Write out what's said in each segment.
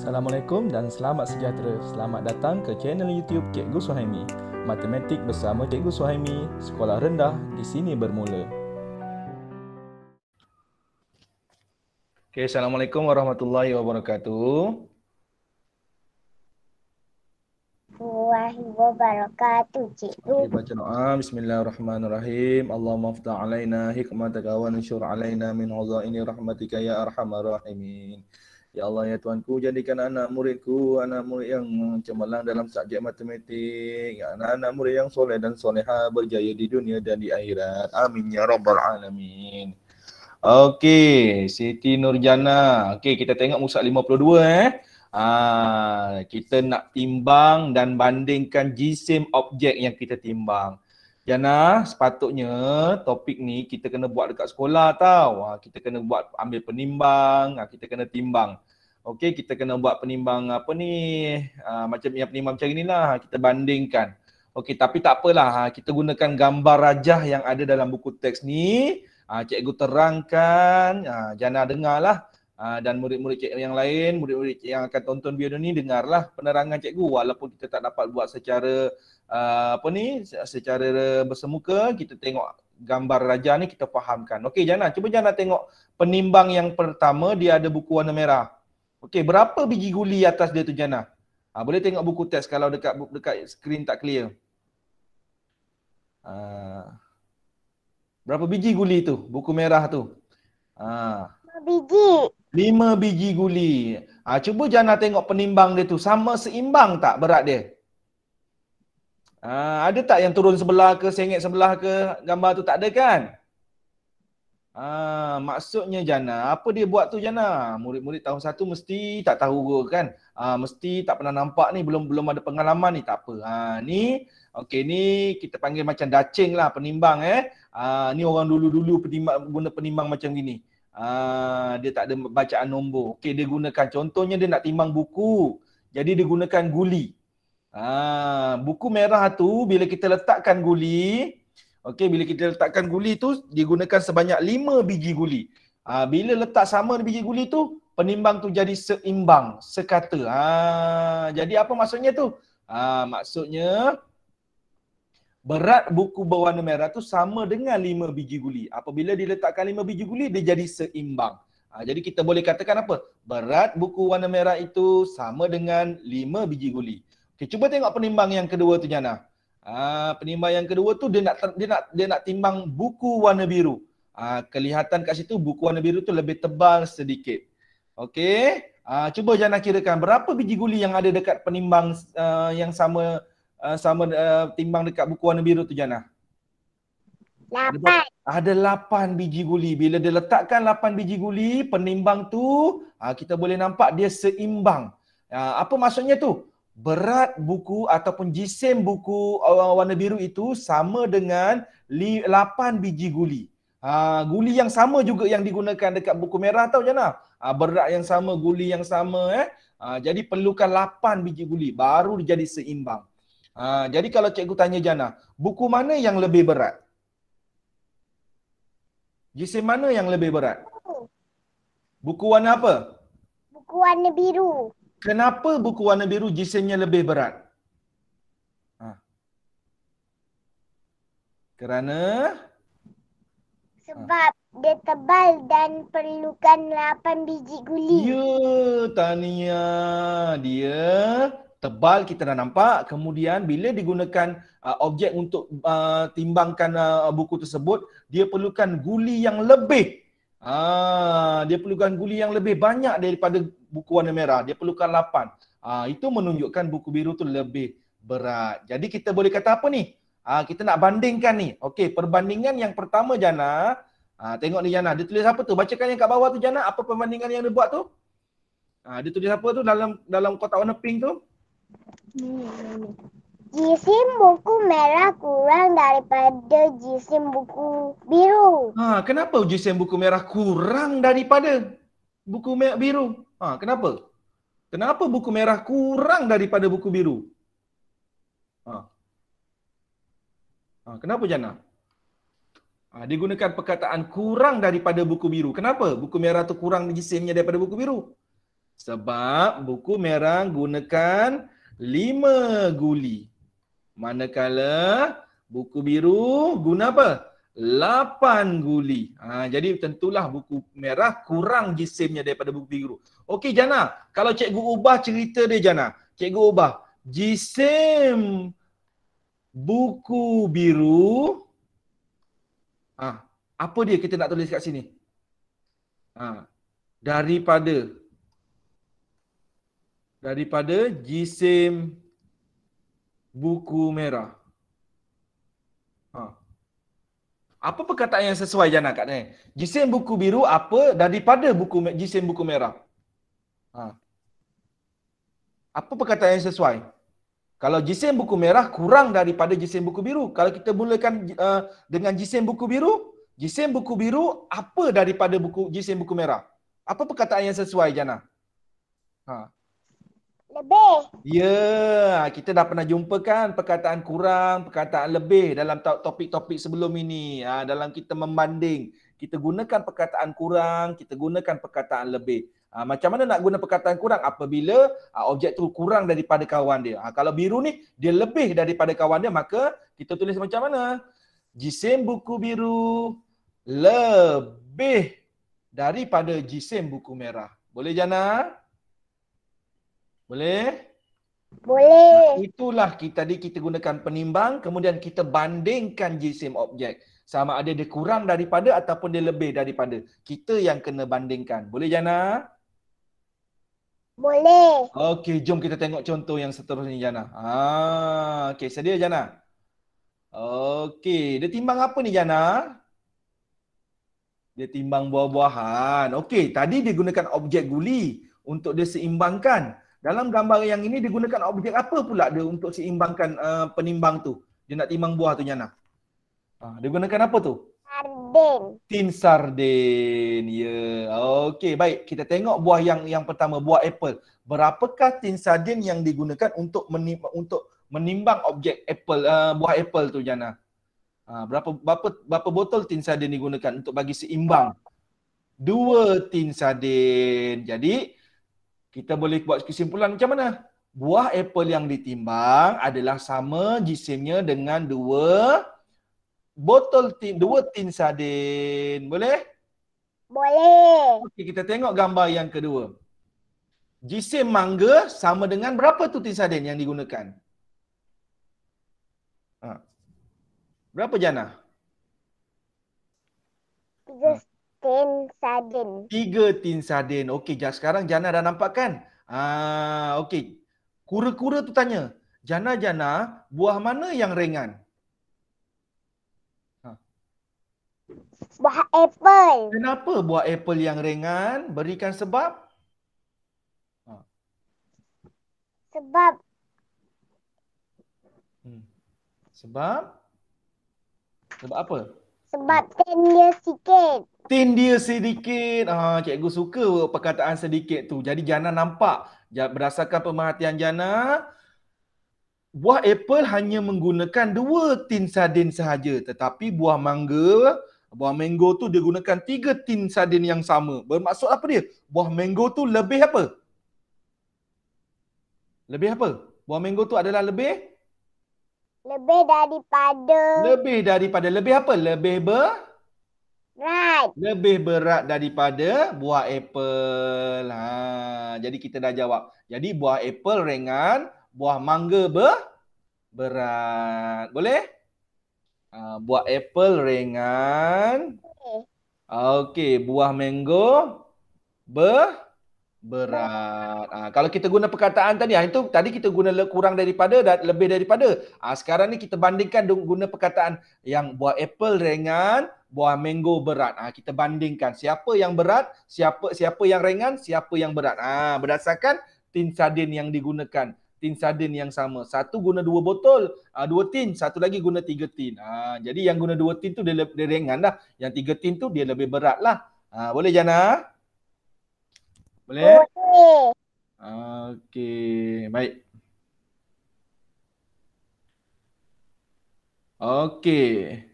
Assalamualaikum dan selamat sejahtera. Selamat datang ke channel YouTube Cikgu Suhaimi. Matematik bersama Cikgu Suhaimi, sekolah rendah di sini bermula. Okay, Assalamualaikum warahmatullahi wabarakatuh. Warahmatullahi wabarakatuh, cikgu. Okay, baca doa. Bismillahirrahmanirrahim. Allahumma aftah alaina hikmataka wa nsyur alaina min uzaini rahmatika ya arhamar rahimin. Ya Allah, ya Tuanku, jadikan anak muridku anak murid yang cemerlang dalam subjek matematik, anak-anak murid yang soleh dan soleha, berjaya di dunia dan di akhirat. Amin ya rabbal alamin. Okey, Siti Nurjana. Okey, kita tengok muka 52 kita nak timbang dan bandingkan jisim objek yang kita timbang. Jana, sepatutnya topik ni kita kena buat dekat sekolah tau. Kita kena buat ambil penimbang, kita kena timbang. Okey, kita kena buat penimbang apa ni, macam yang penimbang macam inilah, kita bandingkan. Okey, tapi tak apalah, kita gunakan gambar rajah yang ada dalam buku teks ni. Cikgu terangkan, Jana dengarlah. Dan murid-murid cikgu yang lain, murid-murid yang akan tonton video ni, dengarlah penerangan cikgu. Walaupun kita tak dapat buat secara secara bersemuka, kita tengok gambar raja ni, kita fahamkan. Okey Jana, cuba Jana tengok penimbang yang pertama, dia ada buku warna merah. Okey, berapa biji guli atas dia tu Jana? Boleh tengok buku teks kalau dekat skrin tak clear. Berapa biji guli tu? Buku merah tu. 5 biji. 5 biji guli. Cuba Jana tengok penimbang dia tu, sama seimbang tak berat dia? Ada tak yang turun sebelah ke, sengit sebelah ke, gambar tu tak ada kan? Maksudnya Jana, apa dia buat tu Jana? Murid-murid tahun 1 mesti tak tahu kan? Mesti tak pernah nampak ni, belum ada pengalaman ni, tak apa. Ni, okey ni kita panggil macam dacing lah penimbang Ni orang dulu-dulu guna penimbang macam gini. Dia tak ada bacaan nombor. Okey, dia gunakan, contohnya dia nak timbang buku. Jadi dia gunakan guli. Buku merah tu bila kita letakkan guli, bila kita letakkan guli tu, digunakan sebanyak 5 biji guli. Bila letak sama biji guli tu, penimbang tu jadi seimbang, sekata. Jadi apa maksudnya tu? Maksudnya berat buku berwarna merah tu sama dengan 5 biji guli. Apabila diletakkan 5 biji guli, dia jadi seimbang. Jadi kita boleh katakan apa? Berat buku warna merah itu sama dengan 5 biji guli. Okay, cuba tengok penimbang yang kedua tu Jana. Penimbang yang kedua tu dia nak timbang buku warna biru. Kelihatan kat situ buku warna biru tu lebih tebal sedikit. Okey. Cuba Jana kirakan berapa biji guli yang ada dekat penimbang yang sama timbang dekat buku warna biru tu Jana? 8. Ada 8 biji guli. Bila dia letakkan 8 biji guli, penimbang tu kita boleh nampak dia seimbang. Apa maksudnya tu? Berat buku ataupun jisim buku warna biru itu sama dengan 8 biji guli. Guli yang sama juga yang digunakan dekat buku merah tau Jana. Berat yang sama, guli yang sama jadi perlukan 8 biji guli baru jadi seimbang. Jadi kalau cikgu tanya Jana, buku mana yang lebih berat? Jisim mana yang lebih berat? Buku warna apa? Buku warna biru. Kenapa buku warna biru jisimnya lebih berat? Kerana? Sebab dia tebal dan perlukan 8 biji guli. Ya, Tania. Dia tebal, kita dah nampak. Kemudian bila digunakan objek untuk timbangkan buku tersebut, dia perlukan guli yang lebih. Dia perlukan guli yang lebih banyak daripada buku warna merah. Dia perlukan 8. Itu menunjukkan buku biru tu lebih berat. Jadi kita boleh kata apa ni? Kita nak bandingkan ni. Okey, perbandingan yang pertama Jana. Tengok ni Jana, dia tulis apa tu? Bacakan yang kat bawah tu Jana, apa perbandingan yang dia buat tu? Dia tulis apa tu dalam kotak warna pink tu? Jisim buku merah kurang daripada jisim buku biru. Kenapa jisim buku merah kurang daripada buku biru? Kenapa? Kenapa buku merah kurang daripada buku biru? Kenapa Jana? Digunakan perkataan kurang daripada buku biru. Kenapa buku merah tu kurang jisimnya daripada buku biru? Sebab buku merah gunakan 5 guli. Manakala buku biru guna apa? 8 guli. Jadi tentulah buku merah kurang jisimnya daripada buku biru. Okey Jana, kalau cikgu ubah cerita dia Jana. Cikgu ubah jisim buku biru. Apa dia kita nak tulis kat sini? Daripada jisim buku merah. Apa perkataan yang sesuai Jana kat ni? Jisim buku biru apa daripada jisim buku merah? Apa perkataan yang sesuai? Kalau jisim buku merah kurang daripada jisim buku biru. Kalau kita mulakan dengan jisim buku biru apa daripada jisim buku merah? Apa perkataan yang sesuai Jana? Lebih. Ya, kita dah pernah jumpa kan perkataan kurang, perkataan lebih dalam topik-topik sebelum ini. Dalam kita membanding, kita gunakan perkataan kurang, kita gunakan perkataan lebih. Macam mana nak guna perkataan kurang? Apabila objek tu kurang daripada kawan dia. Kalau biru ni, dia lebih daripada kawan dia, maka kita tulis macam mana? Jisim buku biru lebih daripada jisim buku merah. Boleh Jana? Boleh? Boleh. Itulah tadi kita gunakan penimbang, kemudian kita bandingkan jisim objek. Sama ada dia kurang daripada ataupun dia lebih daripada. Kita yang kena bandingkan. Boleh Jana? Boleh. Okey, jom kita tengok contoh yang seterusnya Jana. Okey, sedia Jana? Okey, dia timbang apa ni Jana? Dia timbang buah-buahan. Okey, tadi dia gunakan objek guli untuk dia seimbangkan. Dalam gambar yang ini digunakan objek apa pula dia untuk seimbangkan penimbang tu? Dia nak timbang buah tu Jana. Dia gunakan apa tu? Sarden. Tin sarden. Ya. Okey, baik. Kita tengok buah yang pertama, buah apple. Berapakah tin sarden yang digunakan untuk menimbang objek apple, buah apple tu Jana? Berapa botol tin sarden digunakan untuk bagi seimbang? 2 tin sarden. Jadi kita boleh buat kesimpulan macam mana? Buah apple yang ditimbang adalah sama jisimnya dengan 2 tin sarden. Boleh? Boleh. Okey, kita tengok gambar yang kedua. Jisim mangga sama dengan berapa tu tin sarden yang digunakan? Berapa Jana? 3 tin sarden. 3 tin sarden. Okey, sekarang Jana dah nampak kan? Okey. Kura-kura tu tanya, Jana, buah mana yang ringan? Buah apple. Kenapa buah apple yang ringan? Berikan sebab? Sebab Sebab? Sebab apa? Sebab tin dia sikit. Tin dia sedikit. Cikgu suka perkataan sedikit tu. Jadi Jana nampak. Berdasarkan pemerhatian Jana, buah apple hanya menggunakan 2 tin sarden sahaja. Tetapi buah mango tu dia gunakan 3 tin sarden yang sama. Bermaksud apa dia? Buah mango tu lebih apa? Lebih apa? Buah mango tu adalah lebih? Lebih daripada. Lebih apa? Berat. Lebih berat daripada buah apple. Jadi kita dah jawab. Jadi buah apple ringan, buah mangga berat. Boleh? Buah apple ringan. Okey, buah mango berat. Kalau kita guna perkataan tadi, itu tadi kita guna kurang daripada dan lebih daripada. Sekarang ni kita bandingkan guna perkataan yang buah apple ringan, buah mango berat. Kita bandingkan siapa yang berat, siapa yang ringan, siapa yang berat. Berdasarkan tin sarden yang digunakan. Tin sarden yang sama. Satu guna 2 botol, 2 tin, satu lagi guna 3 tin. Jadi yang guna 2 tin tu dia ringan lah. Yang 3 tin tu dia lebih berat lah. Boleh Jana? Boleh? Boleh. Okey, baik. Okey.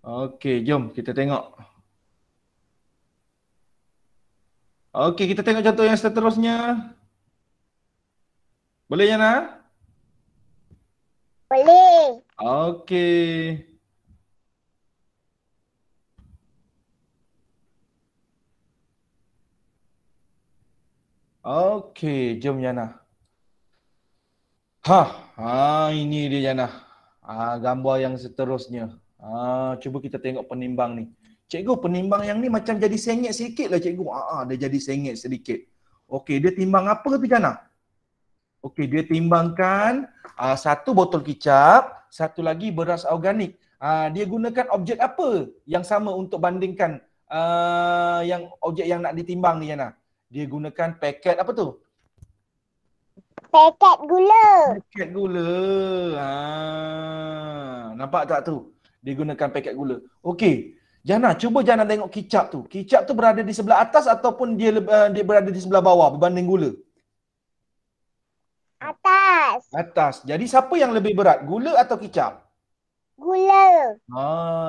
Okey, jom kita tengok. Okey, kita tengok contoh yang seterusnya. Boleh Jana? Boleh. Okey. Okey, jom Jana. Ini dia Jana. Gambar yang seterusnya. Cuba kita tengok penimbang ni. Cikgu, penimbang yang ni macam jadi sengit sikit lah cikgu. Dia jadi sengit sedikit. Okey, dia timbang apa tu Jana? Okey, dia timbangkan satu botol kicap, satu lagi beras organik. Dia gunakan objek apa yang sama untuk bandingkan yang objek yang nak ditimbang ni Jana? Dia gunakan paket apa tu? Paket gula. Paket gula. Nampak tak tu? Dia gunakan paket gula. Okey. Jana, cuba Jana tengok kicap tu. Kicap tu berada di sebelah atas ataupun dia berada di sebelah bawah berbanding gula? Atas. Atas. Jadi siapa yang lebih berat? Gula atau kicap? Gula.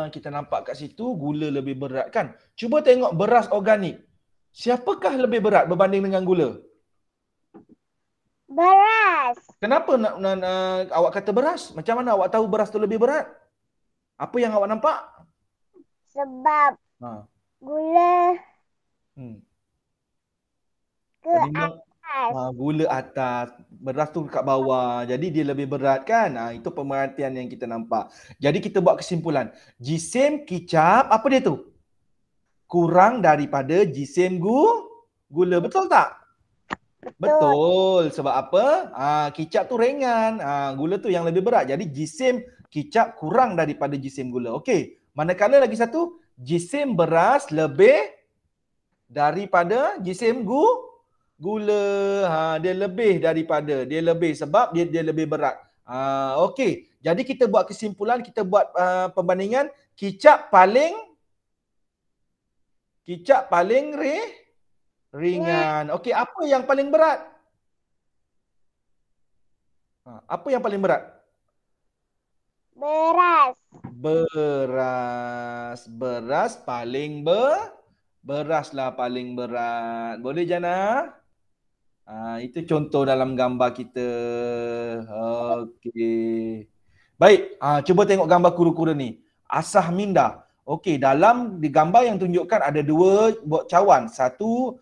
Kita nampak kat situ gula lebih berat kan? Cuba tengok beras organik. Siapakah lebih berat berbanding dengan gula? Beras. Kenapa awak kata beras? Macam mana awak tahu beras tu lebih berat? Apa yang awak nampak? Sebab Ha. gula Hmm. ke Penimbang atas. gula atas, beras tu kat bawah. Jadi dia lebih berat kan? Itu pemerhatian yang kita nampak. Jadi kita buat kesimpulan. Jisim kicap apa dia tu? Kurang daripada jisim gula. Betul tak? Betul. Sebab apa? Kicap tu ringan. Gula tu yang lebih berat. Jadi jisim kicap kurang daripada jisim gula. Okey. Manakala lagi satu, jisim beras lebih daripada jisim gula. Dia lebih daripada. Dia lebih sebab dia lebih berat. Okey. Jadi kita buat kesimpulan, kita buat perbandingan. Kicap paling ringan. Okey, apa yang paling berat? Apa yang paling berat? Beras. Beras paling beraslah paling berat. Boleh Jana? Itu contoh dalam gambar kita. Okey. Baik, cuba tengok gambar kura-kura ni. Asah minda. Okey, di gambar yang tunjukkan ada dua cawan. Satu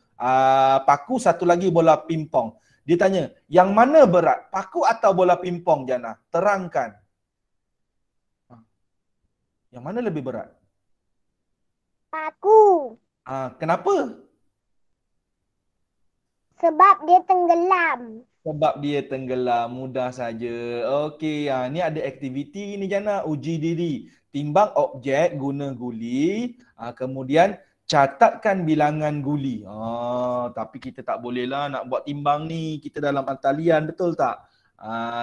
paku, satu lagi bola pimpong. Dia tanya, yang mana berat? Paku atau bola pimpong Jana? Terangkan. Yang mana lebih berat? Paku. Kenapa? Sebab dia tenggelam. Sebab dia tenggelam, mudah saja. Okey, ni ada aktiviti ni Jana, uji diri. Timbang objek guna guli, kemudian catatkan bilangan guli. Tapi kita tak bolehlah nak buat timbang ni. Kita dalam talian, betul tak?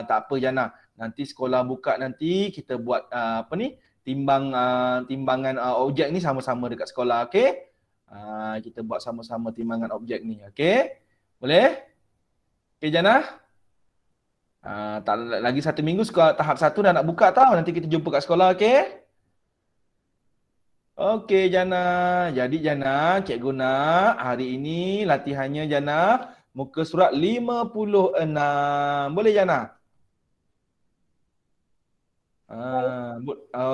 Tak apa Jana. Nanti sekolah buka nanti kita buat timbangan objek ni sama-sama dekat sekolah, okey? Kita buat sama-sama timbangan objek ni, okey? Boleh? Okey Jana? Tak lagi 1 minggu tahap 1 dah nak buka tau. Nanti kita jumpa kat sekolah, okey? Okey Jana. Jadi Jana, cikgu nak hari ini latihannya Jana muka surat 56. Boleh Jana?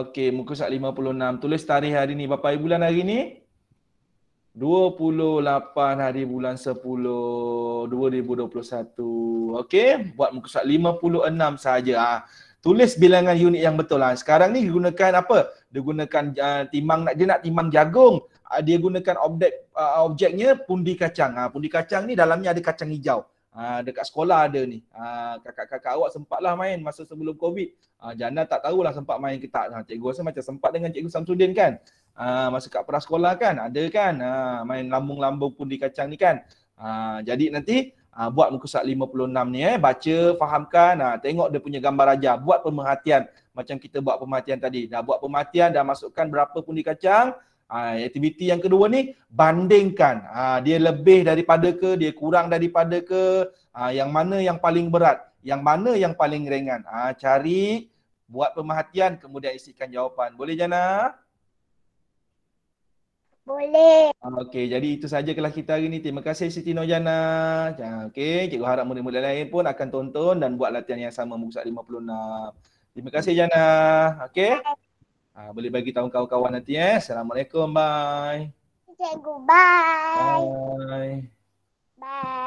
Okey, muka surat 56. Tulis tarikh hari ni. Berapa hari bulan hari ni? 28 hari bulan 10 2021. Okey, buat muka surat 56 saja. Tulis bilangan unit yang betul lah. Sekarang ni digunakan apa? Dia gunakan dia nak timbang jagung. Dia gunakan objeknya pundi kacang. Pundi kacang ni dalamnya ada kacang hijau. Dekat sekolah ada ni. Kakak-kakak awak sempatlah main masa sebelum Covid. Jana tak tahulah sempat main ke tak. Cikgu rasa macam sempat dengan Cikgu Samsudin kan. Masa kat prasekolah kan ada kan main lambung-lambung pundi kacang ni kan. Jadi nanti buat muka surat 56 ni baca, fahamkan, tengok dia punya gambar raja, buat pemerhatian macam kita buat pemerhatian tadi. Dah buat pemerhatian, dah masukkan berapa pundi kacang. Aktiviti yang kedua ni bandingkan. Dia lebih daripada ke, dia kurang daripada ke, yang mana yang paling berat, yang mana yang paling ringan. Cari, buat pemerhatian kemudian isikan jawapan. Boleh Jana? Boleh. Okey, jadi itu saja kelas kita hari ni. Terima kasih Siti Nurjana. Okey, cikgu harap murid-murid lain pun akan tonton dan buat latihan yang sama muka surat 56. Terima kasih Jana. Okey. Boleh bagi tahu kawan-kawan nanti. Assalamualaikum. Bye. Cikgu, bye. Bye. Bye.